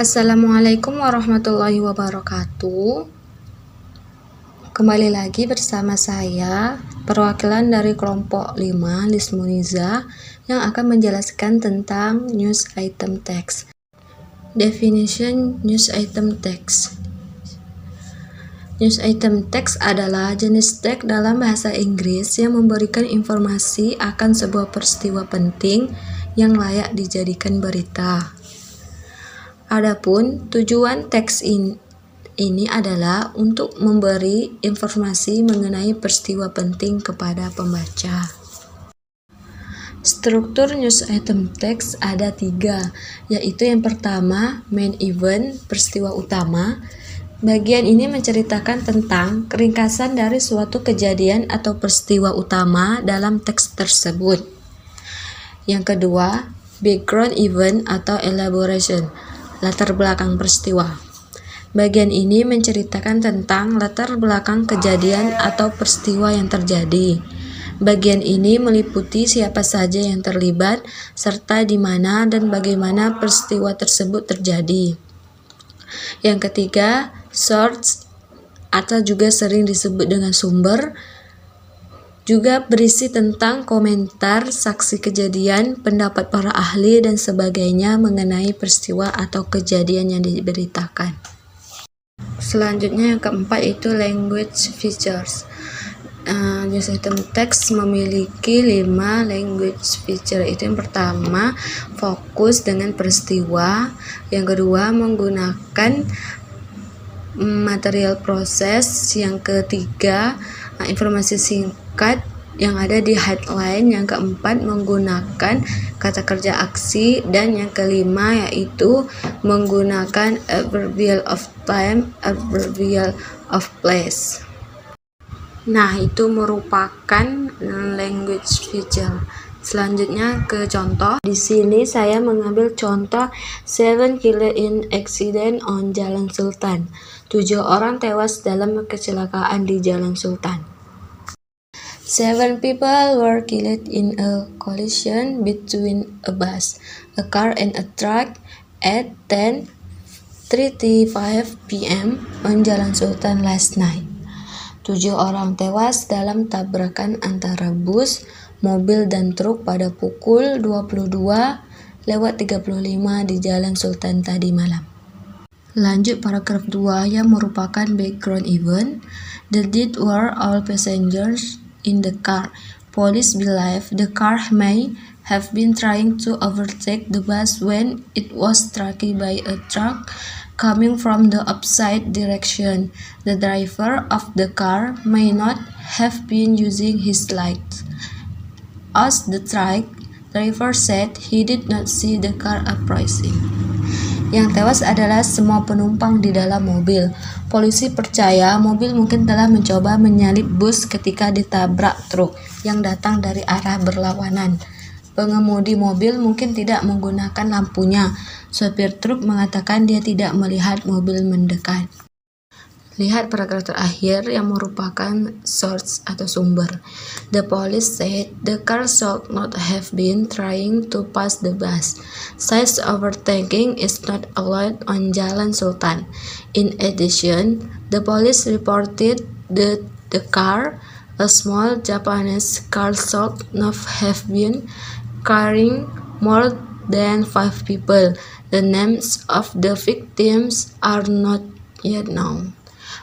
Assalamualaikum warahmatullahi wabarakatuh. Kembali lagi bersama saya, perwakilan dari kelompok 5 Lismuniza, yang akan menjelaskan tentang news item text. Definition news item text. News item text adalah jenis teks dalam bahasa Inggris yang memberikan informasi akan sebuah peristiwa penting yang layak dijadikan berita. Adapun tujuan teks ini adalah untuk memberi informasi mengenai peristiwa penting kepada pembaca. Struktur news item text ada 3, yaitu yang pertama, main event, peristiwa utama. Bagian ini menceritakan tentang ringkasan dari suatu kejadian atau peristiwa utama dalam teks tersebut. Yang kedua, background event atau elaboration, latar belakang peristiwa. Bagian ini menceritakan tentang latar belakang kejadian atau peristiwa yang terjadi. Bagian ini meliputi siapa saja yang terlibat, serta di mana dan bagaimana peristiwa tersebut terjadi. Yang ketiga, source atau juga sering disebut dengan sumber, juga berisi tentang komentar, saksi kejadian, pendapat para ahli, dan sebagainya mengenai peristiwa atau kejadian yang diberitakan. Selanjutnya yang keempat itu language features. News item text memiliki 5 language feature. Itu yang pertama, fokus dengan peristiwa. Yang kedua, menggunakan material proses. Yang ketiga, informasi singkat yang ada di headline. Yang keempat, menggunakan kata kerja aksi, dan yang kelima yaitu menggunakan adverbial of time, adverbial of place. Nah, itu merupakan language feature. Selanjutnya ke contoh. Di sini saya mengambil contoh 7 killed in accident on Jalan Sultan. 7 orang tewas dalam kecelakaan di Jalan Sultan. 7 people were killed in a collision between a bus, a car and a truck at 10:35 p.m. on Jalan Sultan last night. 7 orang tewas dalam tabrakan antara bus, mobil dan truk pada pukul 22:35 di Jalan Sultan tadi malam. Lanjut paragraf 2 yang merupakan background event. The dead were all passengers in the car. Police believe the car may have been trying to overtake the bus when it was struck by a truck coming from the opposite direction. The driver of the car may not have been using his lights, as the truck driver said he did not see the car approaching. Yang tewas adalah semua penumpang di dalam mobil. Polisi percaya mobil mungkin telah mencoba menyalip bus ketika ditabrak truk yang datang dari arah berlawanan. Pengemudi mobil mungkin tidak menggunakan lampunya. Sopir truk mengatakan dia tidak melihat mobil mendekat. Lihat paragraf terakhir yang merupakan source atau sumber. The police said the car should not have been trying to pass the bus. Such overtaking is not allowed on Jalan Sultan. In addition, the police reported that the car, a small Japanese car, should not have been carrying more than 5 people. The names of the victims are not yet known.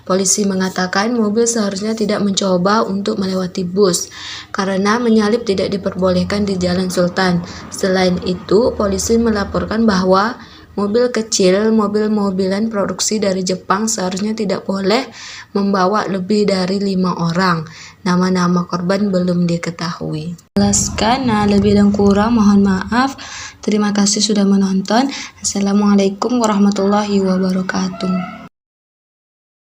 Polisi mengatakan mobil seharusnya tidak mencoba untuk melewati bus karena menyalip tidak diperbolehkan di Jalan Sultan. Selain itu, polisi melaporkan bahwa mobil kecil, mobil-mobilan produksi dari Jepang seharusnya tidak boleh membawa lebih dari 5 orang. Nama-nama korban belum diketahui. Jelaskan, lebih dan kurang mohon maaf. Terima kasih sudah menonton. Assalamualaikum warahmatullahi wabarakatuh.